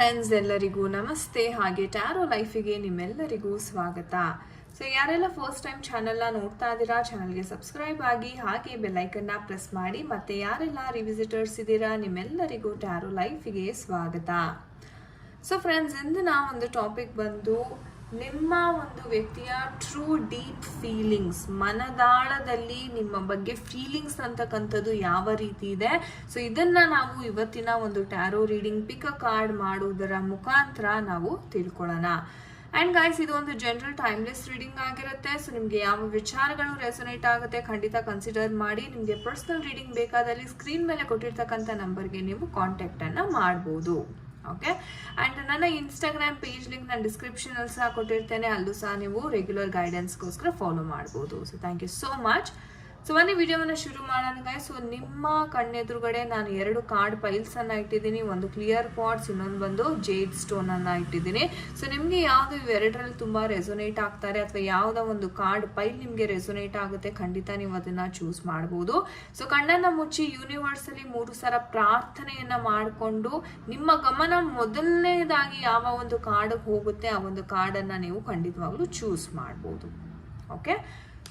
Friends, ಎಲ್ಲರಿಗೂ ನಮಸ್ತೆ. ಹಾಗೆ ಟ್ಯಾರೋ ಲೈಫಿಗೆ ನಿಮ್ಮೆಲ್ಲರಿಗೂ ಸ್ವಾಗತ. ಸೊ ಯಾರೆಲ್ಲ ಫಸ್ಟ್ ಟೈಮ್ ಚಾನೆಲ್ನ ನೋಡ್ತಾ ಇದ್ದೀರಾ, ಚಾನಲ್ಗೆ ಸಬ್ಸ್ಕ್ರೈಬ್ ಆಗಿ ಹಾಗೆ ಬೆಲ್ಲೈಕನ್ನ ಪ್ರೆಸ್ ಮಾಡಿ. ಮತ್ತೆ ಯಾರೆಲ್ಲ ರಿವಿಸಿಟರ್ಸ್ ಇದ್ದೀರಾ, ನಿಮ್ಮೆಲ್ಲರಿಗೂ ಟ್ಯಾರೋ ಲೈಫಿಗೆ ಸ್ವಾಗತ. ಸೊ ಫ್ರೆಂಡ್ಸ್, ಇಂದಿನ ಒಂದು ಟಾಪಿಕ್ ಬಂದು ನಿಮ್ಮ ಒಂದು ವ್ಯಕ್ತಿಯ ಟ್ರೂ ಡೀಪ್ ಫೀಲಿಂಗ್ಸ್, ಮನದಾಳದಲ್ಲಿ ನಿಮ್ಮ ಬಗ್ಗೆ ಫೀಲಿಂಗ್ಸ್ ಅಂತಕ್ಕಂಥದ್ದು ಯಾವ ರೀತಿ ಇದೆ. ಸೊ ಇದನ್ನ ನಾವು ಇವತ್ತಿನ ಒಂದು ಟ್ಯಾರೋ ರೀಡಿಂಗ್ ಪಿಕ್ ಅ ಕಾರ್ಡ್ ಮಾಡುವುದರ ಮುಖಾಂತರ ನಾವು ತಿಳ್ಕೊಳ್ಳೋಣ. ಆ್ಯಂಡ್ ಗೈಸ್, ಇದು ಒಂದು ಜನರಲ್ ಟೈಮ್ಲೆಸ್ ರೀಡಿಂಗ್ ಆಗಿರುತ್ತೆ. ಸೊ ನಿಮಗೆ ಯಾವ ವಿಚಾರಗಳು ರೆಸೊನೇಟ್ ಆಗುತ್ತೆ ಖಂಡಿತ ಕನ್ಸಿಡರ್ ಮಾಡಿ. ನಿಮಗೆ ಪರ್ಸನಲ್ ರೀಡಿಂಗ್ ಬೇಕಾದಲ್ಲಿ ಸ್ಕ್ರೀನ್ ಮೇಲೆ ಕೊಟ್ಟಿರ್ತಕ್ಕಂಥ ನಂಬರ್ಗೆ ನೀವು ಕಾಂಟ್ಯಾಕ್ಟನ್ನು ಮಾಡ್ಬೋದು. ಓಕೆ, ಆ್ಯಂಡ್ ನನ್ನ ಇನ್ಸ್ಟಾಗ್ರಾಮ್ ಪೇಜ್ ಲಿಂಕ್ ನಾನು ಡಿಸ್ಕ್ರಿಪ್ಷನಲ್ಲಿ ಸಹ ಕೊಟ್ಟಿರ್ತೇನೆ, ಅಲ್ಲೂ ಸಹ ನೀವು ರೆಗ್ಯುಲರ್ ಗೈಡೆನ್ಸ್ಗೋಸ್ಕರ ಫಾಲೋ ಮಾಡ್ಬೋದು. So thank you so much. So ಬನ್ನಿ ವಿಡಿಯೋವನ್ನು ಶುರು ಮಾಡೋಣ ಗೈಸ್. ಸೊ ನಿಮ್ಮ ಕಣ್ಣೆದುರುಗಡೆ ನಾನು 2 ಕಾರ್ಡ್ ಪೈಲ್ಸನ್ನು ಇಟ್ಟಿದ್ದೀನಿ. ಒಂದು ಕ್ಲಿಯರ್ ಕ್ವಾರ್ಟ್ಸ್, ಇನ್ನೊಂದು ಬಂದು ಜೇಡ್ ಸ್ಟೋನನ್ನು ಇಟ್ಟಿದ್ದೀನಿ. ಸೊ ನಿಮಗೆ ಯಾವುದು ಇವೆರಡರಲ್ಲಿ ತುಂಬ ರೆಸೊನೇಟ್ ಆಗ್ತಾರೆ ಅಥವಾ ಯಾವುದೋ ಒಂದು ಕಾರ್ಡ್ ಪೈಲ್ ನಿಮಗೆ ರೆಸೊನೇಟ್ ಆಗುತ್ತೆ, ಖಂಡಿತ ನೀವು ಅದನ್ನು ಚೂಸ್ ಮಾಡ್ಬೋದು. ಸೊ ಕಣ್ಣನ್ನು ಮುಚ್ಚಿ ಯೂನಿವರ್ಸಲ್ಲಿ 3 ಸಲ ಪ್ರಾರ್ಥನೆಯನ್ನು ಮಾಡಿಕೊಂಡು ನಿಮ್ಮ ಗಮನ ಮೊದಲನೇದಾಗಿ ಯಾವ ಒಂದು ಕಾರ್ಡ್ಗೆ ಹೋಗುತ್ತೆ ಆ ಒಂದು ಕಾರ್ಡನ್ನು ನೀವು ಖಂಡಿತವಾಗ್ಲೂ ಚೂಸ್ ಮಾಡ್ಬೋದು. Okay,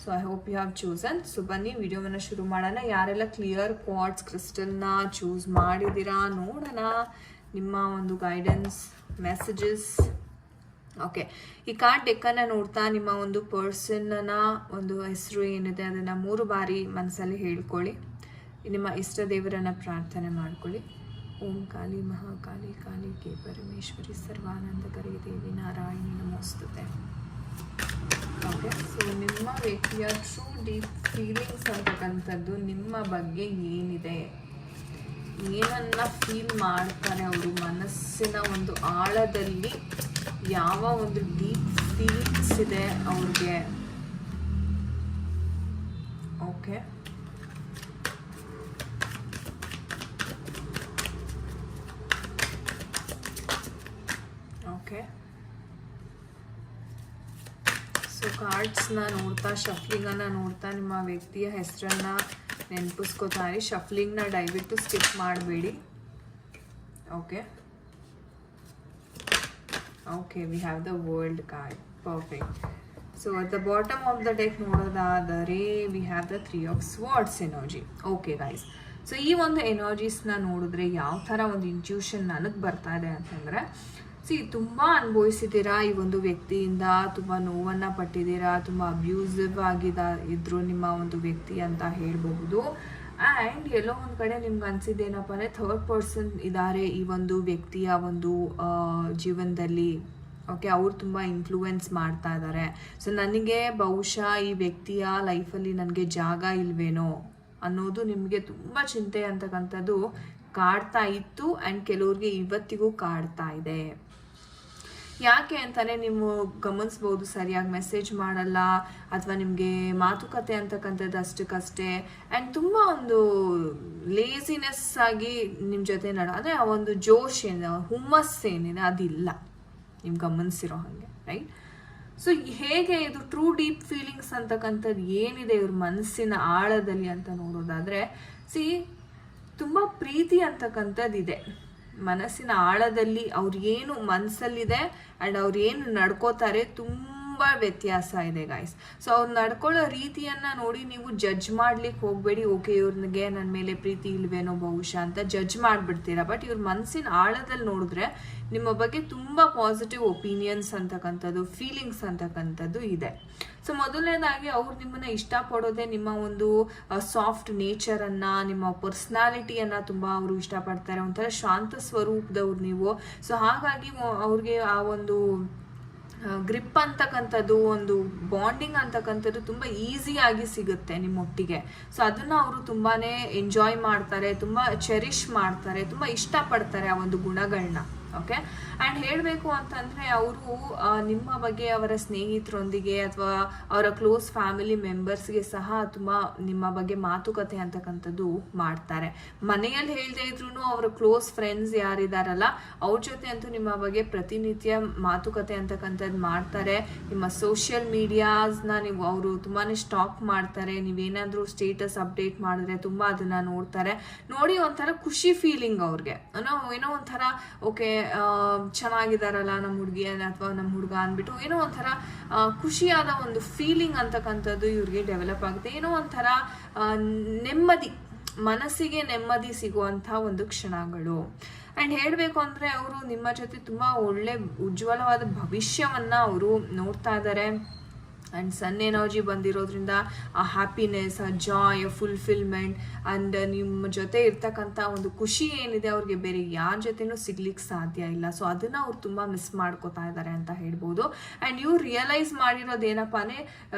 so I hope you have chosen. So ಬನ್ನಿ ವಿಡಿಯೋವನ್ನು ಶುರು ಮಾಡೋಣ. ಯಾರೆಲ್ಲ ಕ್ಲಿಯರ್ ಕ್ವಾರ್ಟ್ಸ್ ಕ್ರಿಸ್ಟಲ್ನ ಚೂಸ್ ಮಾಡಿದ್ದೀರಾ ನೋಡೋಣ ನಿಮ್ಮ ಒಂದು ಗೈಡೆನ್ಸ್ ಮೆಸೇಜಸ್. ಓಕೆ, ಈ ಕಾರ್ಡ್ ಡೆಕ್ಕನ್ನು ನೋಡ್ತಾ ನಿಮ್ಮ ಒಂದು ಪರ್ಸನ್ನ ಒಂದು ಹೆಸರು ಏನಿದೆ ಅದನ್ನು 3 ಬಾರಿ ಮನಸ್ಸಲ್ಲಿ ಹೇಳ್ಕೊಳ್ಳಿ. ನಿಮ್ಮ ಇಷ್ಟ ದೇವರನ್ನು ಪ್ರಾರ್ಥನೆ ಮಾಡ್ಕೊಳ್ಳಿ. ಓಂ ಕಾಳಿ ಮಹಾಕಾಳಿ ಕಾಳಿ ಕೆ ಪರಮೇಶ್ವರಿ ಸರ್ವಾನಂದಕರಿ ದೇವಿ ನಾರಾಯಣಿ ನಮೋಸ್ತುತೆ. ಓಕೆ, ಸೊ ನಿಮ್ಮ ವ್ಯಕ್ತಿಯ ಟ್ರೂ ಡೀಪ್ ಫೀಲಿಂಗ್ಸ್ ಅಂತಕ್ಕಂಥದ್ದು ನಿಮ್ಮ ಬಗ್ಗೆ ಏನಿದೆ, ಏನನ್ನ ಫೀಲ್ ಮಾಡ್ತಾರೆ ಅವರು, ಮನಸ್ಸಿನ ಒಂದು ಆಳದಲ್ಲಿ ಯಾವ ಒಂದು ಡೀಪ್ ಫೀಲಿಂಗ್ಸ್ ಇದೆ ಅವ್ರಿಗೆ. ಓಕೆ, ಓಕೆ, ಸೊ ಕಾರ್ಡ್ಸ್ನ ನೋಡ್ತಾ, ಶಫ್ಲಿಂಗನ್ನು ನೋಡ್ತಾ ನಿಮ್ಮ ವ್ಯಕ್ತಿಯ ಹೆಸರನ್ನು ನೆನಪಿಸ್ಕೋತಾರೆ. ಶಫ್ಲಿಂಗ್ನ ದಯವಿಟ್ಟು ಸ್ಕಿಪ್ ಮಾಡಬೇಡಿ. Okay, okay, we have the world card. Perfect. So at the bottom of the deck ನೋಡೋದಾದರೆ we have the 3 of swords energy. Okay guys, so ಈ ಒಂದು ಎನರ್ಜೀಸ್ನ ನೋಡಿದ್ರೆ ಯಾವ ಥರ ಒಂದು ಇಂಟ್ಯೂಷನ್ ನನಗೆ ಬರ್ತಾ ಇದೆ ಅಂತಂದರೆ, ತುಂಬ ಅನುಭವಿಸಿದ್ದೀರಾ ಈ ಒಂದು ವ್ಯಕ್ತಿಯಿಂದ, ತುಂಬ ನೋವನ್ನು ಪಟ್ಟಿದ್ದೀರಾ, ತುಂಬ ಅಬ್ಯೂಸಿವ್ ಇದ್ರು ನಿಮ್ಮ ಒಂದು ವ್ಯಕ್ತಿ ಅಂತ ಹೇಳ್ಬಹುದು. ಆ್ಯಂಡ್ ಎಲ್ಲೋ ಒಂದು ಕಡೆ ನಿಮ್ಗೆ ಅನಿಸಿದ್ದೇನಪ್ಪ ಅಂದರೆ ಥರ್ಡ್ ಪರ್ಸನ್ ಇದ್ದಾರೆ ಈ ಒಂದು ವ್ಯಕ್ತಿಯ ಒಂದು ಜೀವನದಲ್ಲಿ. ಓಕೆ, ಅವ್ರು ತುಂಬ ಇನ್ಫ್ಲೂಯೆನ್ಸ್ ಮಾಡ್ತಾ ಇದ್ದಾರೆ. ಸೊ ನನಗೆ ಬಹುಶಃ ಈ ವ್ಯಕ್ತಿಯ ಲೈಫಲ್ಲಿ ನನಗೆ ಜಾಗ ಇಲ್ವೇನೋ ಅನ್ನೋದು ನಿಮಗೆ ತುಂಬ ಚಿಂತೆ ಅಂತಕ್ಕಂಥದ್ದು ಕಾಡ್ತಾ ಇತ್ತು. ಆ್ಯಂಡ್ ಕೆಲವ್ರಿಗೆ ಇವತ್ತಿಗೂ ಕಾಡ್ತಾ ಇದೆ. ಯಾಕೆ ಅಂತಾನೆ ನೀವು ಗಮನಿಸ್ಬೋದು, ಸರಿಯಾಗಿ ಮೆಸೇಜ್ ಮಾಡಲ್ಲ ಅಥವಾ ನಿಮಗೆ ಮಾತುಕತೆ ಅಂತಕ್ಕಂಥದ್ದು ಅಷ್ಟಕ್ಕಷ್ಟೇ. ಆ್ಯಂಡ್ ತುಂಬ ಒಂದು ಲೇಸಿನೆಸ್ ಆಗಿ ನಿಮ್ಮ ಜೊತೆ ಅಂದರೆ ಆ ಒಂದು ಜೋಶ್ ಏನಿದೆ, ಹುಮ್ಮಸ್ ಏನಿದೆ ಅದಿಲ್ಲ, ನೀವು ಗಮನಿಸಿರೋ ಹಾಗೆ, ರೈಟ್? ಸೊ ಹೇಗೆ ಇದು ಟ್ರೂ ಡೀಪ್ ಫೀಲಿಂಗ್ಸ್ ಅಂತಕ್ಕಂಥದ್ದು ಏನಿದೆ ಇವ್ರ ಮನಸ್ಸಿನ ಆಳದಲ್ಲಿ ಅಂತ ನೋಡೋದಾದರೆ, ತುಂಬ ಪ್ರೀತಿ ಅಂತಕ್ಕಂಥದ್ದಿದೆ ಮನಸ್ಸಿನ ಆಳದಲ್ಲಿ. ಅವ್ರೇನು ಮನಸ್ಸಲ್ಲಿದೆ ಆ್ಯಂಡ್ ಅವ್ರು ಏನು ನಡ್ಕೋತಾರೆ ತುಂಬ ವ್ಯತ್ಯಾಸ ಇದೆ ಗೈಸ್. ಸೊ ಅವ್ರು ನಡ್ಕೊಳ್ಳೋ ರೀತಿಯನ್ನು ನೋಡಿ ನೀವು ಜಡ್ಜ್ ಮಾಡ್ಲಿಕ್ಕೆ ಹೋಗಬೇಡಿ. ಓಕೆ, ಇವ್ರಿಗೆ ನನ್ನ ಮೇಲೆ ಪ್ರೀತಿ ಇಲ್ವೇನೋ ಬಹುಶಃ ಅಂತ ಜಡ್ಜ್ ಮಾಡಿಬಿಡ್ತೀರಾ. ಬಟ್ ಇವ್ರ ಮನಸ್ಸಿನ ಆಳದಲ್ಲಿ ನೋಡಿದ್ರೆ ನಿಮ್ಮ ಬಗ್ಗೆ ತುಂಬ ಪಾಸಿಟಿವ್ ಒಪಿನಿಯನ್ಸ್ ಅಂತಕ್ಕಂಥದ್ದು, ಫೀಲಿಂಗ್ಸ್ ಅಂತಕ್ಕಂಥದ್ದು ಇದೆ. ಸೊ ಮೊದಲನೇದಾಗಿ ಅವ್ರು ನಿಮ್ಮನ್ನು ಇಷ್ಟಪಡೋದೇ ನಿಮ್ಮ ಒಂದು ಸಾಫ್ಟ್ ನೇಚರನ್ನು, ನಿಮ್ಮ ಪರ್ಸ್ನಾಲಿಟಿಯನ್ನು ತುಂಬ ಅವರು ಇಷ್ಟಪಡ್ತಾರೆ. ಒಂಥರ ಶಾಂತ ಸ್ವರೂಪದವ್ರು ನೀವು. ಸೊ ಹಾಗಾಗಿ ಅವ್ರಿಗೆ ಆ ಒಂದು ಗ್ರಿಪ್ ಅಂತಕ್ಕಂಥದ್ದು, ಒಂದು ಬಾಂಡಿಂಗ್ ಅಂತಕ್ಕಂಥದ್ದು ತುಂಬ ಈಸಿಯಾಗಿ ಸಿಗುತ್ತೆ ನಿಮ್ಮೊಟ್ಟಿಗೆ. ಸೊ ಅದನ್ನು ಅವರು ತುಂಬಾ ಎಂಜಾಯ್ ಮಾಡ್ತಾರೆ, ತುಂಬ ಚೆರಿಷ್ ಮಾಡ್ತಾರೆ, ತುಂಬ ಇಷ್ಟಪಡ್ತಾರೆ ಆ ಒಂದು ಗುಣಗಳನ್ನ. ಓಕೆ, ಆ್ಯಂಡ್ ಹೇಳಬೇಕು ಅಂತಂದರೆ ಅವರು ನಿಮ್ಮ ಬಗ್ಗೆ ಅವರ ಸ್ನೇಹಿತರೊಂದಿಗೆ ಅಥವಾ ಅವರ ಕ್ಲೋಸ್ ಫ್ಯಾಮಿಲಿ ಮೆಂಬರ್ಸ್ಗೆ ಸಹ ತುಂಬ ನಿಮ್ಮ ಬಗ್ಗೆ ಮಾತುಕತೆ ಅಂತಕ್ಕಂಥದ್ದು ಮಾಡ್ತಾರೆ. ಮನೆಯಲ್ಲಿ ಹೇಳದೇ ಇದ್ರೂ ಅವರ ಕ್ಲೋಸ್ ಫ್ರೆಂಡ್ಸ್ ಯಾರಿದಾರಲ್ಲ ಅವ್ರ ಜೊತೆ ಅಂತೂ ನಿಮ್ಮ ಬಗ್ಗೆ ಪ್ರತಿನಿತ್ಯ ಮಾತುಕತೆ ಅಂತಕ್ಕಂಥದ್ದು ಮಾಡ್ತಾರೆ. ನಿಮ್ಮ ಸೋಷಿಯಲ್ ಮೀಡಿಯಾಸ್ನ ಅವರು ತುಂಬಾ ಸ್ಟಾಕ್ ಮಾಡ್ತಾರೆ. ನೀವೇನಾದರೂ ಸ್ಟೇಟಸ್ ಅಪ್ಡೇಟ್ ಮಾಡಿದ್ರೆ ತುಂಬ ಅದನ್ನು ನೋಡ್ತಾರೆ. ನೋಡಿ ಒಂಥರ ಖುಷಿ ಫೀಲಿಂಗ್ ಅವ್ರಿಗೆ, ಏನೋ ಒಂಥರ ಓಕೆ ಚೆನ್ನಾಗಿದ್ದಾರಲ್ಲ ನಮ್ಮ ಹುಡುಗಿ ಅಥವಾ ನಮ್ಮ ಹುಡುಗ ಅಂದ್ಬಿಟ್ಟು ಏನೋ ಒಂಥರ ಖುಷಿಯಾದ ಒಂದು ಫೀಲಿಂಗ್ ಅಂತಕ್ಕಂಥದ್ದು ಇವ್ರಿಗೆ ಡೆವಲಪ್ ಆಗುತ್ತೆ. ಏನೋ ಒಂಥರ ನೆಮ್ಮದಿ, ಮನಸ್ಸಿಗೆ ನೆಮ್ಮದಿ ಸಿಗುವಂಥ ಒಂದು ಕ್ಷಣಗಳು. ಆ್ಯಂಡ್ ಹೇಳಬೇಕು ಅಂದರೆ ಅವರು ನಿಮ್ಮ ಜೊತೆ ತುಂಬ ಒಳ್ಳೆ ಉಜ್ವಲವಾದ ಭವಿಷ್ಯವನ್ನು ಅವರು ನೋಡ್ತಾ ಇದ್ದಾರೆ. ಆ್ಯಂಡ್ ಸನ್ ಎನರ್ಜಿ ಬಂದಿರೋದ್ರಿಂದ ಆ ಹ್ಯಾಪಿನೆಸ್, ಆ ಜಾಯ್, ಆ ಫುಲ್ಫಿಲ್ಮೆಂಟ್ ಆ್ಯಂಡ್ ನಿಮ್ಮ ಜೊತೆ ಇರ್ತಕ್ಕಂಥ ಒಂದು ಖುಷಿ ಏನಿದೆ ಅವ್ರಿಗೆ ಬೇರೆ ಯಾರ ಜೊತೆನೂ ಸಿಗ್ಲಿಕ್ಕೆ ಸಾಧ್ಯ ಇಲ್ಲ. ಸೊ ಅದನ್ನು ಅವ್ರು ತುಂಬ ಮಿಸ್ ಮಾಡ್ಕೋತಾ ಇದ್ದಾರೆ ಅಂತ ಹೇಳ್ಬೋದು. ಆ್ಯಂಡ್ ಇವ್ರು ರಿಯಲೈಸ್ ಮಾಡಿರೋದು ಏನಪ್ಪ ಅಂದರೆ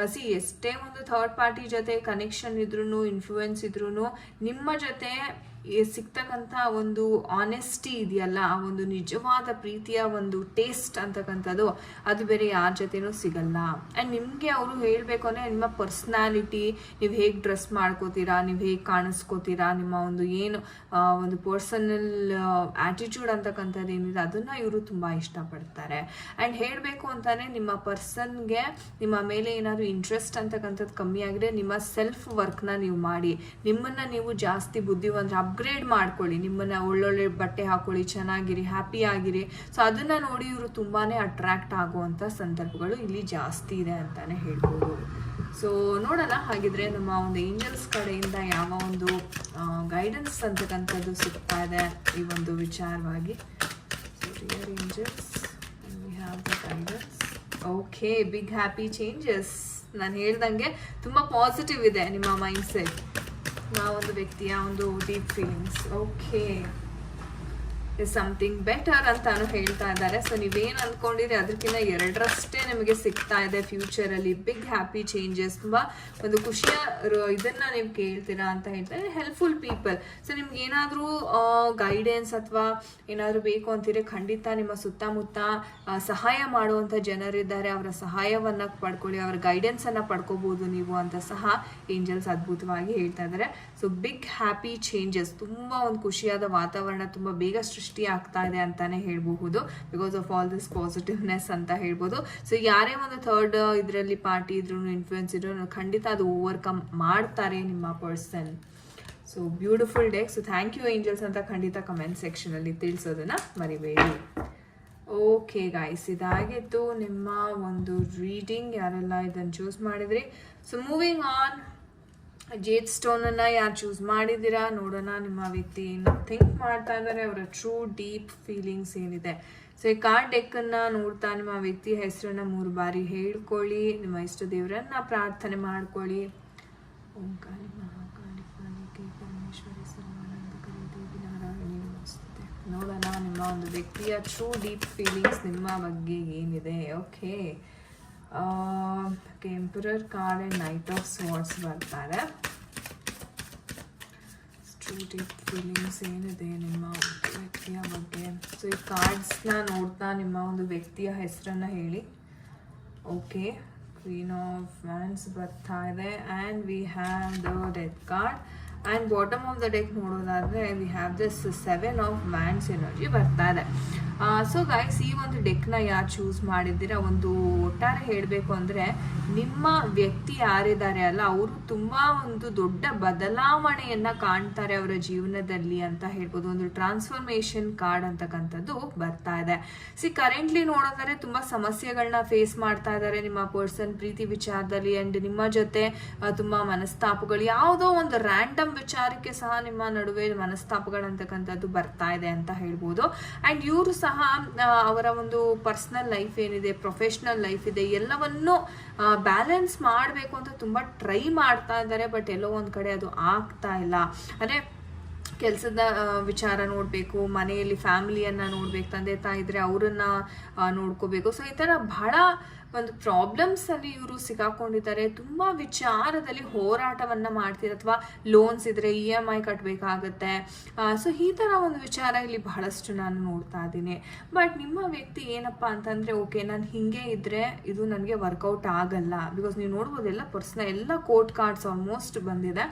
ಎಷ್ಟೇ ಒಂದು ಥರ್ಡ್ ಪಾರ್ಟಿ ಜೊತೆ ಕನೆಕ್ಷನ್ ಇದ್ರೂ, ಇನ್ಫ್ಲೂಯೆನ್ಸ್ ಇದ್ರೂ, ನಿಮ್ಮ ಜೊತೆ ಸಿಗ್ತಕ್ಕಂಥ ಒಂದು ಆನೆಸ್ಟಿ ಇದೆಯಲ್ಲ, ಆ ಒಂದು ನಿಜವಾದ ಪ್ರೀತಿಯ ಒಂದು ಟೇಸ್ಟ್ ಅಂತಕ್ಕಂಥದ್ದು ಅದು ಬೇರೆ ಯಾರ ಜೊತೆನೂ ಸಿಗಲ್ಲ. ಆ್ಯಂಡ್ ನಿಮಗೆ ಅವರು ಹೇಳಬೇಕು ಅಂದರೆ ನಿಮ್ಮ ಪರ್ಸ್ನಾಲಿಟಿ, ನೀವು ಹೇಗೆ ಡ್ರೆಸ್ ಮಾಡ್ಕೋತೀರಾ, ನೀವು ಹೇಗೆ ಕಾಣಿಸ್ಕೋತೀರಾ, ನಿಮ್ಮ ಒಂದು ಏನು ಒಂದು ಪರ್ಸನಲ್ ಆ್ಯಟಿಟ್ಯೂಡ್ ಅಂತಕ್ಕಂಥದ್ದು ಏನಿದೆ ಅದನ್ನು ಇವರು ತುಂಬ ಇಷ್ಟಪಡ್ತಾರೆ. ಆ್ಯಂಡ್ ಹೇಳಬೇಕು ಅಂತಾನೆ ನಿಮ್ಮ ಪರ್ಸನ್ಗೆ ನಿಮ್ಮ ಮೇಲೆ ಏನಾದರೂ ಇಂಟ್ರೆಸ್ಟ್ ಅಂತಕ್ಕಂಥದ್ದು ಕಮ್ಮಿ ಆಗಿದೆ, ನಿಮ್ಮ ಸೆಲ್ಫ್ ವರ್ಕ್ನ ನೀವು ಮಾಡಿ, ನಿಮ್ಮನ್ನು ನೀವು ಜಾಸ್ತಿ ಬುದ್ಧಿವಂತ ಅಪ್ಗ್ರೇಡ್ ಮಾಡ್ಕೊಳ್ಳಿ, ನಿಮ್ಮನ್ನ ಒಳ್ಳೊಳ್ಳೆ ಬಟ್ಟೆ ಹಾಕೊಳ್ಳಿ, ಚೆನ್ನಾಗಿರಿ, ಹ್ಯಾಪಿ ಆಗಿರಿ. ಸೊ ಅದನ್ನ ನೋಡಿ ಇವರು ತುಂಬಾನೇ ಅಟ್ರಾಕ್ಟ್ ಆಗುವಂತ ಸಂದರ್ಭಗಳು ಇಲ್ಲಿ ಜಾಸ್ತಿ ಇದೆ ಅಂತಾನೆ ಹೇಳ್ಬೋದು. ಸೊ ನೋಡೋಣ ಹಾಗಿದ್ರೆ ನಮ್ಮ ಒಂದು ಏಂಜಲ್ಸ್ ಕಡೆಯಿಂದ ಯಾವ ಒಂದು ಗೈಡೆನ್ಸ್ ಅಂತಕ್ಕಂಥದ್ದು ಸಿಗ್ತಾ ಇದೆ ಈ ಒಂದು ವಿಚಾರವಾಗಿ. Okay, big happy changes. ನಾನು ಹೇಳ್ದಂಗೆ ತುಂಬಾ ಪಾಸಿಟಿವ್ ಇದೆ ನಿಮ್ಮ ಮೈಂಡ್ ಸೆಟ್, ಒಂದು ವ್ಯಕ್ತಿಯ ಒಂದು deep feelings. Okay, is something better ಅಂತಾನು ಹೇಳ್ತಾ ಇದ್ದಾರೆ. ಸೊ ನೀವೇನು ಅಂದ್ಕೊಂಡಿರಿ ಅದಕ್ಕಿಂತ ಎರಡರಷ್ಟೇ ನಿಮಗೆ ಸಿಗ್ತಾ ಇದೆ ಫ್ಯೂಚರಲ್ಲಿ. ಬಿಗ್ ಹ್ಯಾಪಿ ಚೇಂಜಸ್, ತುಂಬ ಒಂದು ಖುಷಿಯ ಇದನ್ನ ನೀವು ಕೇಳ್ತೀರಾ ಅಂತ ಹೇಳ್ತಾರೆ. Helpful people. ಸೊ ನಿಮ್ಗೆ ಏನಾದರೂ ಗೈಡೆನ್ಸ್ ಅಥವಾ ಏನಾದರೂ ಬೇಕು ಅಂತೀರಿ, ಖಂಡಿತ ನಿಮ್ಮ ಸುತ್ತಮುತ್ತ ಸಹಾಯ ಮಾಡುವಂಥ ಜನರಿದ್ದಾರೆ, ಅವರ ಸಹಾಯವನ್ನು ಪಡ್ಕೊಳ್ಳಿ, ಅವರ ಗೈಡೆನ್ಸನ್ನು ಪಡ್ಕೋಬೋದು ನೀವು ಅಂತ ಸಹ ಏಂಜಲ್ಸ್ ಅದ್ಭುತವಾಗಿ ಹೇಳ್ತಾ ಇದ್ದಾರೆ. ಸೊ ಬಿಗ್ ಹ್ಯಾಪಿ ಚೇಂಜಸ್, ತುಂಬ ಒಂದು ಖುಷಿಯಾದ ವಾತಾವರಣ ತುಂಬ ಬೇಗ ಸೃಷ್ಟಿ ಆಗ್ತಾ ಇದೆ ಅಂತಾನೆ ಹೇಳ್ಬಹುದು, because of all this positiveness ಅಂತ ಹೇಳ್ಬೋದು. ಸೊ ಯಾರೇ ಒಂದು ಥರ್ಡ್ ಇದರಲ್ಲಿ ಪಾರ್ಟಿ ಇದ್ರು, ಇನ್ಫ್ಲೂಯೆನ್ಸ್ ಇದ್ರು, ಖಂಡಿತ ಅದು ಓವರ್ಕಮ್ ಮಾಡ್ತಾರೆ ನಿಮ್ಮ person. So beautiful day. So thank you angels ಅಂತ ಖಂಡಿತ ಕಮೆಂಟ್ ಸೆಕ್ಷನ್ ಅಲ್ಲಿ ತಿಳಿಸೋದನ್ನ ಮರಿಬೇಡಿ. ಓಕೆ ಗೈಸ್, ಇದಾಗಿತ್ತು ನಿಮ್ಮ ಒಂದು ರೀಡಿಂಗ್. ಯಾರೆಲ್ಲ ಇದನ್ನು ಚೂಸ್ ಮಾಡಿದ್ರಿ. ಸೊ ಮೂವಿಂಗ್ ಆನ್, ಜೇಡ್ ಸ್ಟೋನನ್ನು ಯಾರು ಚೂಸ್ ಮಾಡಿದ್ದೀರಾ ನೋಡೋಣ. ನಿಮ್ಮ ವ್ಯಕ್ತಿ ಏನು ಥಿಂಕ್ ಮಾಡ್ತಾ ಇದ್ದಾರೆ, ಅವರ ಟ್ರೂ ಡೀಪ್ ಫೀಲಿಂಗ್ಸ್ ಏನಿದೆ. ಸೊ ಈ ಕಾರ್ಡ್ ಡೆಕ್ಕನ್ನು ನೋಡ್ತಾ ನಿಮ್ಮ ವ್ಯಕ್ತಿ ಹೆಸರನ್ನು 3 ಬಾರಿ ಹೇಳ್ಕೊಳ್ಳಿ, ನಿಮ್ಮ ಇಷ್ಟ ದೇವರನ್ನ ಪ್ರಾರ್ಥನೆ ಮಾಡ್ಕೊಳ್ಳಿ. ಓಂ ಕಾಳಿ ಮಹಾಕಾಳಿ ಪಾಲಿಕೆ ಪರಮೇಶ್ವರಿ ಸರ್ವಾನಂದಕರಿ ದೇವಿ ನಾರಾಯಣಿ ನಮಸ್ತೆ. ನೋಡೋಣ ನಿಮ್ಮ ಒಂದು ವ್ಯಕ್ತಿಯ ಟ್ರೂ ಡೀಪ್ ಫೀಲಿಂಗ್ಸ್ ನಿಮ್ಮ ಬಗ್ಗೆ ಏನಿದೆ. Okay, emperor card and knight of swords ಬರ್ತಾರೆ. ಟ್ರೂ ಡೀಪ್ ಫೀಲಿಂಗ್ಸ್ ಏನಿದೆ ನಿಮ್ಮ ವ್ಯಕ್ತಿಯ ಬಗ್ಗೆ. ಸೊ ಈ ಕಾರ್ಡ್ಸ್ನ ನೋಡ್ತಾ ನಿಮ್ಮ ಒಂದು ವ್ಯಕ್ತಿಯ ಹೆಸರನ್ನು ಹೇಳಿ. ಓಕೆ, ಕ್ವೀನ್ ಆಫ್ ವ್ಯಾಂಡ್ಸ್ ಬರ್ತಾ ಇದೆ and we have the death card. And bottom of the deck ನೋಡೋದಾದರೆ we have this 7 of wands energy ಬರ್ತಾ ಇದೆ. ಸೊ ಗೈಸ್, ಈ ಒಂದು ಡೆಕ್ನ ಯಾರು ಚೂಸ್ ಮಾಡಿದ್ದೀರಾ, ಒಂದು ಒಟ್ಟಾರೆ ಹೇಳಬೇಕು ಅಂದರೆ ನಿಮ್ಮ ವ್ಯಕ್ತಿ ಯಾರಿದ್ದಾರೆ ಅಲ್ಲ, ಅವರು ತುಂಬ ಒಂದು ದೊಡ್ಡ ಬದಲಾವಣೆಯನ್ನು ಕಾಣ್ತಾರೆ ಅವರ ಜೀವನದಲ್ಲಿ ಅಂತ ಹೇಳ್ಬೋದು. ಒಂದು ಟ್ರಾನ್ಸ್ಫಾರ್ಮೇಷನ್ ಕಾರ್ಡ್ ಅಂತಕ್ಕಂಥದ್ದು ಬರ್ತಾ ಇದೆ. ಕರೆಂಟ್ಲಿ ನೋಡೋದಾದ್ರೆ ತುಂಬ ಸಮಸ್ಯೆಗಳನ್ನ ಫೇಸ್ ಮಾಡ್ತಾ ಇದ್ದಾರೆ ನಿಮ್ಮ ಪರ್ಸನ್ ಪ್ರೀತಿ ವಿಚಾರದಲ್ಲಿ. ಆ್ಯಂಡ್ ನಿಮ್ಮ ಜೊತೆ ತುಂಬ ಮನಸ್ತಾಪಗಳು, ಯಾವುದೋ ಒಂದು ರ್ಯಾಂಡಮ್ ವಿಚಾರಕ್ಕೆ ಸಹ ನಿಮ್ಮ ನಡುವೆ ಮನಸ್ತಾಪಗಳಂತಕ್ಕಂಥದ್ದು ಬರ್ತಾ ಇದೆ ಅಂತ ಹೇಳ್ಬೋದು. ಆ್ಯಂಡ್ ಇವರು ಸಹ ಅವರ ಒಂದು ಪರ್ಸನಲ್ ಲೈಫ್ ಏನಿದೆ, ಪ್ರೊಫೆಷ್ನಲ್ ಲೈಫ್ ಇದೆ, ಎಲ್ಲವನ್ನೂ ಬ್ಯಾಲೆನ್ಸ್ ಮಾಡಬೇಕು ಅಂತ ತುಂಬ ಟ್ರೈ ಮಾಡ್ತಾ ಇದ್ದಾರೆ. ಬಟ್ ಎಲ್ಲೋ ಒಂದು ಕಡೆ ಅದು ಆಗ್ತಾ ಇಲ್ಲ. ಅಂದರೆ ಕೆಲಸದ ವಿಚಾರ ನೋಡಬೇಕು, ಮನೆಯಲ್ಲಿ ಫ್ಯಾಮಿಲಿಯನ್ನು ನೋಡ್ಬೇಕು, ತಂದೆ ತಾಯಿ ಇದ್ರೆ ಅವರನ್ನು ನೋಡ್ಕೋಬೇಕು. ಸೊ ಈ ಥರ ಬಹಳ ಒಂದು ಪ್ರಾಬ್ಲಮ್ಸಲ್ಲಿ ಇವರು ಸಿಕ್ಕಾಕೊಂಡಿದ್ದಾರೆ. ತುಂಬ ವಿಚಾರದಲ್ಲಿ ಹೋರಾಟವನ್ನು ಮಾಡ್ತೀರ, ಅಥವಾ ಲೋನ್ಸ್ ಇದ್ದರೆ EMI ಕಟ್ಟಬೇಕಾಗತ್ತೆ. ಸೊ ಈ ಥರ ಒಂದು ವಿಚಾರ ಇಲ್ಲಿ ಬಹಳಷ್ಟು ನಾನು ನೋಡ್ತಾ ಇದ್ದೀನಿ. ಬಟ್ ನಿಮ್ಮ ವ್ಯಕ್ತಿ ಏನಪ್ಪ ಅಂತಂದರೆ, ಓಕೆ ನಾನು ಹೀಗೆ ಇದ್ದರೆ ಇದು ನನಗೆ ವರ್ಕೌಟ್ ಆಗಲ್ಲ. ಬಿಕಾಸ್ ನೀವು ನೋಡ್ಬೋದು ಎಲ್ಲ ಪರ್ಸನಲ್ ಎಲ್ಲ ಕೋರ್ಟ್ ಕಾರ್ಡ್ಸ್ ಆಲ್ಮೋಸ್ಟ್ ಬಂದಿದೆ.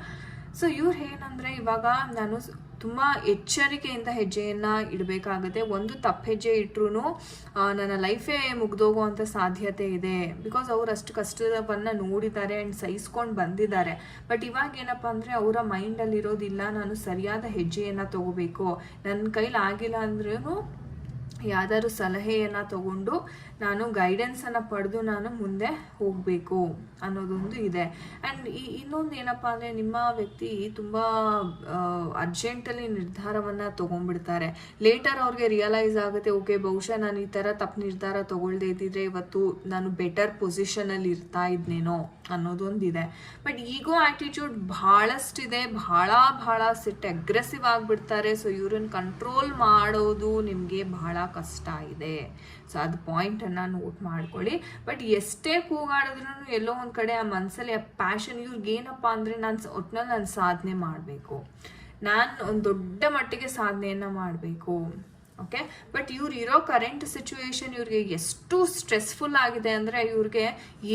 ಸೊ ಇವ್ರು ಏನಂದರೆ, ಇವಾಗ ನಾನು ತುಂಬ ಎಚ್ಚರಿಕೆಯಿಂದ ಹೆಜ್ಜೆಯನ್ನು ಇಡಬೇಕಾಗುತ್ತೆ. ಒಂದು ತಪ್ಪು ಹೆಜ್ಜೆ ಇಟ್ಟರೂ ನನ್ನ ಲೈಫೇ ಮುಗ್ದೋಗುವಂಥ ಸಾಧ್ಯತೆ ಇದೆ. ಬಿಕಾಸ್ ಅವ್ರು ಅಷ್ಟು ಕಷ್ಟವನ್ನು ನೋಡಿದ್ದಾರೆ ಆ್ಯಂಡ್ ಸಹಿಸ್ಕೊಂಡು ಬಂದಿದ್ದಾರೆ. ಬಟ್ ಇವಾಗ ಏನಪ್ಪ ಅಂದರೆ ಅವರ ಮೈಂಡಲ್ಲಿರೋದಿಲ್ಲ, ನಾನು ಸರಿಯಾದ ಹೆಜ್ಜೆಯನ್ನು ತಗೋಬೇಕು, ನನ್ನ ಕೈಲಿ ಆಗಿಲ್ಲ ಅಂದ್ರೂ ಯಾವ್ದಾದ್ರು ಸಲಹೆಯನ್ನು ತಗೊಂಡು ನಾನು ಗೈಡೆನ್ಸನ್ನು ಪಡೆದು ನಾನು ಮುಂದೆ ಹೋಗಬೇಕು ಅನ್ನೋದೊಂದು ಇದೆ. ಆ್ಯಂಡ್ ಇನ್ನೊಂದು ಏನಪ್ಪ ಅಂದರೆ, ನಿಮ್ಮ ವ್ಯಕ್ತಿ ತುಂಬ ಅರ್ಜೆಂಟಲ್ಲಿ ನಿರ್ಧಾರವನ್ನು ತೊಗೊಂಡ್ಬಿಡ್ತಾರೆ. ಲೇಟರ್ ಅವ್ರಿಗೆ ರಿಯಲೈಸ್ ಆಗುತ್ತೆ, ಓಕೆ ಬಹುಶಃ ನಾನು ಈ ಥರ ತಪ್ಪು ನಿರ್ಧಾರ ತೊಗೊಳ್ದೇ ಇದ್ದಿದ್ರೆ ಇವತ್ತು ನಾನು ಬೆಟರ್ ಪೊಸಿಷನಲ್ಲಿ ಇರ್ತಾ ಇದ್ನೇನೋ ಅನ್ನೋದೊಂದಿದೆ. ಬಟ್ ಈಗೋ ಆ್ಯಟಿಟ್ಯೂಡ್ ಭಾಳಷ್ಟಿದೆ, ಭಾಳ ಅಗ್ರೆಸಿವ್ ಆಗಿಬಿಡ್ತಾರೆ. ಸೊ ಇವ್ರನ್ನ ಕಂಟ್ರೋಲ್ ಮಾಡೋದು ನಿಮಗೆ ಬಹಳ ಕಷ್ಟ ಇದೆ. ಸೊ ಅದು ಪಾಯಿಂಟನ್ನು ನೋಟ್ ಮಾಡ್ಕೊಳ್ಳಿ. ಬಟ್ ಎಷ್ಟೇ ಕೂಗಾಡಿದ್ರೂ ಎಲ್ಲೋ ಒಂದು ಕಡೆ ಆ ಮನಸ್ಸಲ್ಲಿ ಆ ಪ್ಯಾಷನ್ ಇವ್ರಿಗೇನಪ್ಪ ಅಂದರೆ, ಒಟ್ಟಿನಲ್ಲಿ ನಾನು ಸಾಧನೆ ಮಾಡಬೇಕು, ನಾನು ಒಂದು ದೊಡ್ಡ ಮಟ್ಟಿಗೆ ಸಾಧನೆಯನ್ನು ಮಾಡಬೇಕು. ಓಕೆ, ಬಟ್ ಇವ್ರು ಇರೋ ಕರೆಂಟ್ ಸಿಚುವೇಶನ್ ಇವ್ರಿಗೆ ಎಷ್ಟು ಸ್ಟ್ರೆಸ್ಫುಲ್ ಆಗಿದೆ ಅಂದರೆ, ಇವ್ರಿಗೆ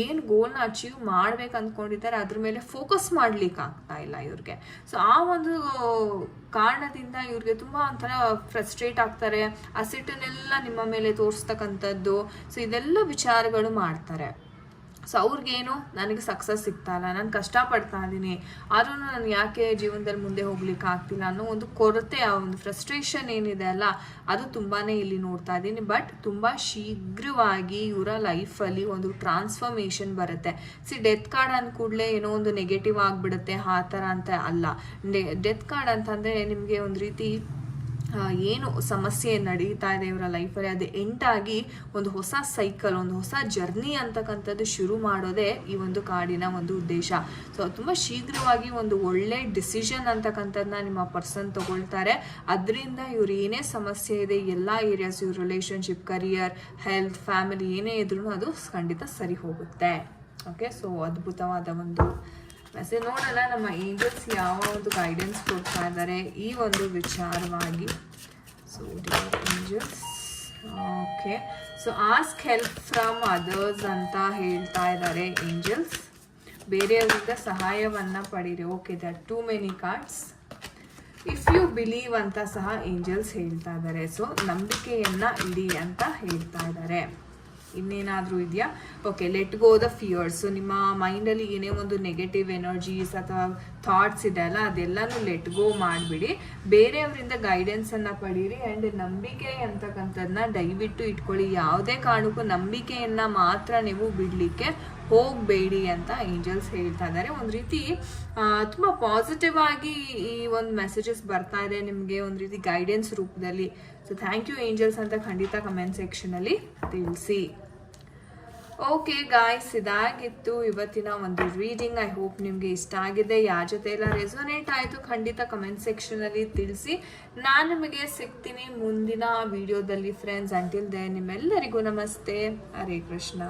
ಏನು ಗೋಲ್ನ ಅಚೀವ್ ಮಾಡ್ಬೇಕು ಅಂದ್ಕೊಂಡಿದ್ದಾರೆ ಅದ್ರ ಮೇಲೆ ಫೋಕಸ್ ಮಾಡ್ಲಿಕ್ಕೆ ಆಗ್ತಾ ಇಲ್ಲ ಇವ್ರಿಗೆ. ಸೊ ಆ ಒಂದು ಕಾರಣದಿಂದ ಇವ್ರಿಗೆ ತುಂಬ ಒಂಥರ ಫ್ರಸ್ಟ್ರೇಟ್ ಆಗ್ತಾರೆ. ಆ ಸಿಟ್ಟನ್ನೆಲ್ಲ ನಿಮ್ಮ ಮೇಲೆ ತೋರಿಸ್ತಕ್ಕಂಥದ್ದು, ಸೊ ಇದೆಲ್ಲ ವಿಚಾರಗಳು ಮಾಡ್ತಾರೆ. ಸೊ ಅವ್ರಿಗೇನು, ನನಗೆ ಸಕ್ಸಸ್ ಸಿಗ್ತಾ ಇಲ್ಲ, ನಾನು ಕಷ್ಟಪಡ್ತಾ ಇದ್ದೀನಿ, ಆದ್ರೂ ನಾನು ಯಾಕೆ ಜೀವನದಲ್ಲಿ ಮುಂದೆ ಹೋಗ್ಲಿಕ್ಕೆ ಆಗ್ತಿಲ್ಲ ಅನ್ನೋ ಒಂದು ಕೊರತೆ, ಆ ಒಂದು ಫ್ರಸ್ಟ್ರೇಷನ್ ಏನಿದೆ ಅಲ್ಲ, ಅದು ತುಂಬಾ ಇಲ್ಲಿ ನೋಡ್ತಾ ಇದ್ದೀನಿ. ಬಟ್ ತುಂಬ ಶೀಘ್ರವಾಗಿ ಇವರ ಲೈಫಲ್ಲಿ ಒಂದು ಟ್ರಾನ್ಸ್ಫಾರ್ಮೇಷನ್ ಬರುತ್ತೆ. ಡೆತ್ ಕಾರ್ಡ್ ಅಂದ ಕೂಡಲೇ ಏನೋ ಒಂದು ನೆಗೆಟಿವ್ ಆಗಿಬಿಡುತ್ತೆ ಆ ಥರ ಅಂತ ಅಲ್ಲ. ಡೆತ್ ಕಾರ್ಡ್ ಅಂತಂದರೆ ನಿಮಗೆ ಒಂದು ರೀತಿ ಏನು ಸಮಸ್ಯೆ ನಡೀತಾ ಇದೆ ಇವರ ಲೈಫಲ್ಲಿ ಅದು ಎಂಟಾಗಿ ಒಂದು ಹೊಸ ಸೈಕಲ್, ಒಂದು ಹೊಸ ಜರ್ನಿ ಅಂತಕ್ಕಂಥದ್ದು ಶುರು ಮಾಡೋದೇ ಈ ಒಂದು ಕಾರ್ಡಿನ ಒಂದು ಉದ್ದೇಶ. ಸೊ ತುಂಬ ಶೀಘ್ರವಾಗಿ ಒಂದು ಒಳ್ಳೆ ಡಿಸಿಷನ್ ಅಂತಕ್ಕಂಥದ್ದನ್ನ ನಿಮ್ಮ ಪರ್ಸನ್ ತಗೊಳ್ತಾರೆ. ಅದರಿಂದ ಇವ್ರು ಏನೇ ಸಮಸ್ಯೆ ಇದೆ, ಎಲ್ಲ ಏರಿಯಾಸ್, ಇವ್ರ ರಿಲೇಷನ್ಶಿಪ್, ಕರಿಯರ್, ಹೆಲ್ತ್, ಫ್ಯಾಮಿಲಿ ಏನೇ ಇದ್ರೂ ಅದು ಖಂಡಿತ ಸರಿ ಹೋಗುತ್ತೆ. ಓಕೆ, ಸೊ ಅದ್ಭುತವಾದ ಒಂದು ಮೆಸೇಜ್. ನೋಡೋಣ ನಮ್ಮ ಏಂಜಲ್ಸ್ ಯಾವ ಒಂದು ಗೈಡೆನ್ಸ್ ಕೊಡ್ತಾ ಇದ್ದಾರೆ ಈ ಒಂದು ವಿಚಾರವಾಗಿ. So angels, okay, so ask help from others ಅಂತ ಹೇಳ್ತಾ ಇದ್ದಾರೆ ಏಂಜಲ್ಸ್. ಬೇರೆಯವರಿಂದ ಸಹಾಯವನ್ನು ಪಡೀರಿ. Okay, that too many cards. If you believe ಅಂತ ಸಹ ಏಂಜಲ್ಸ್ ಹೇಳ್ತಾ ಇದ್ದಾರೆ. ಸೊ ನಂಬಿಕೆಯನ್ನು ಇಡಿ ಅಂತ ಹೇಳ್ತಾ ಇದ್ದಾರೆ. ಇನ್ನೇನಾದರೂ ಇದೆಯಾ? Okay, let go the fierce. ನಿಮ್ಮ ಮೈಂಡಲ್ಲಿ ಏನೇ ಒಂದು ನೆಗೆಟಿವ್ ಎನರ್ಜೀಸ್ ಅಥವಾ ಥಾಟ್ಸ್ ಇದೆ ಅಲ್ಲ, ಅದೆಲ್ಲನೂ ಲೆಟ್ ಗೋ ಮಾಡಿಬಿಡಿ. ಬೇರೆಯವರಿಂದ ಗೈಡೆನ್ಸನ್ನು ಪಡೀರಿ. ಆ್ಯಂಡ್ ನಂಬಿಕೆ ಅಂತಕ್ಕಂಥದ್ದನ್ನ ದಯವಿಟ್ಟು ಇಟ್ಕೊಳ್ಳಿ. ಯಾವುದೇ ಕಾರಣಕ್ಕೂ ನಂಬಿಕೆಯನ್ನು ಮಾತ್ರ ನೀವು ಬಿಡಲಿಕ್ಕೆ ಹೋಗಬೇಡಿ ಅಂತ ಏಂಜಲ್ಸ್ ಹೇಳ್ತಾ ಇದ್ದಾರೆ. ಒಂದು ರೀತಿ ತುಂಬ ಪಾಸಿಟಿವ್ ಆಗಿ ಈ ಒಂದು ಮೆಸೇಜಸ್ ಬರ್ತಾ ಇದೆ ನಿಮಗೆ, ಒಂದು ರೀತಿ ಗೈಡೆನ್ಸ್ ರೂಪದಲ್ಲಿ. ಸೊ ಥ್ಯಾಂಕ್ ಯು ಏಂಜಲ್ಸ್ ಅಂತ ಖಂಡಿತ ಕಮೆಂಟ್ ಸೆಕ್ಷನಲ್ಲಿ ತಿಳಿಸಿ. ಓಕೆ ಗಾಯ್ಸ್, ಇದಾಗಿತ್ತು ಇವತ್ತಿನ ಒಂದು ರೀಡಿಂಗ್. ಐ ಹೋಪ್ ನಿಮಗೆ ಇಷ್ಟ ಆಗಿದೆ. ಯಾರ ಜೊತೆ ಎಲ್ಲ ರೆಸೊನೇಟ್ ಆಯಿತು ಖಂಡಿತ ಕಮೆಂಟ್ ಸೆಕ್ಷನಲ್ಲಿ ತಿಳಿಸಿ. ನಾನು ನಿಮಗೆ ಸಿಗ್ತೀನಿ ಮುಂದಿನ ವಿಡಿಯೋದಲ್ಲಿ ಫ್ರೆಂಡ್ಸ್. ಅಂಟಿಲ್ ದೆ ನಿಮ್ಮೆಲ್ಲರಿಗೂ ನಮಸ್ತೆ. ಹರೇ ಕೃಷ್ಣ.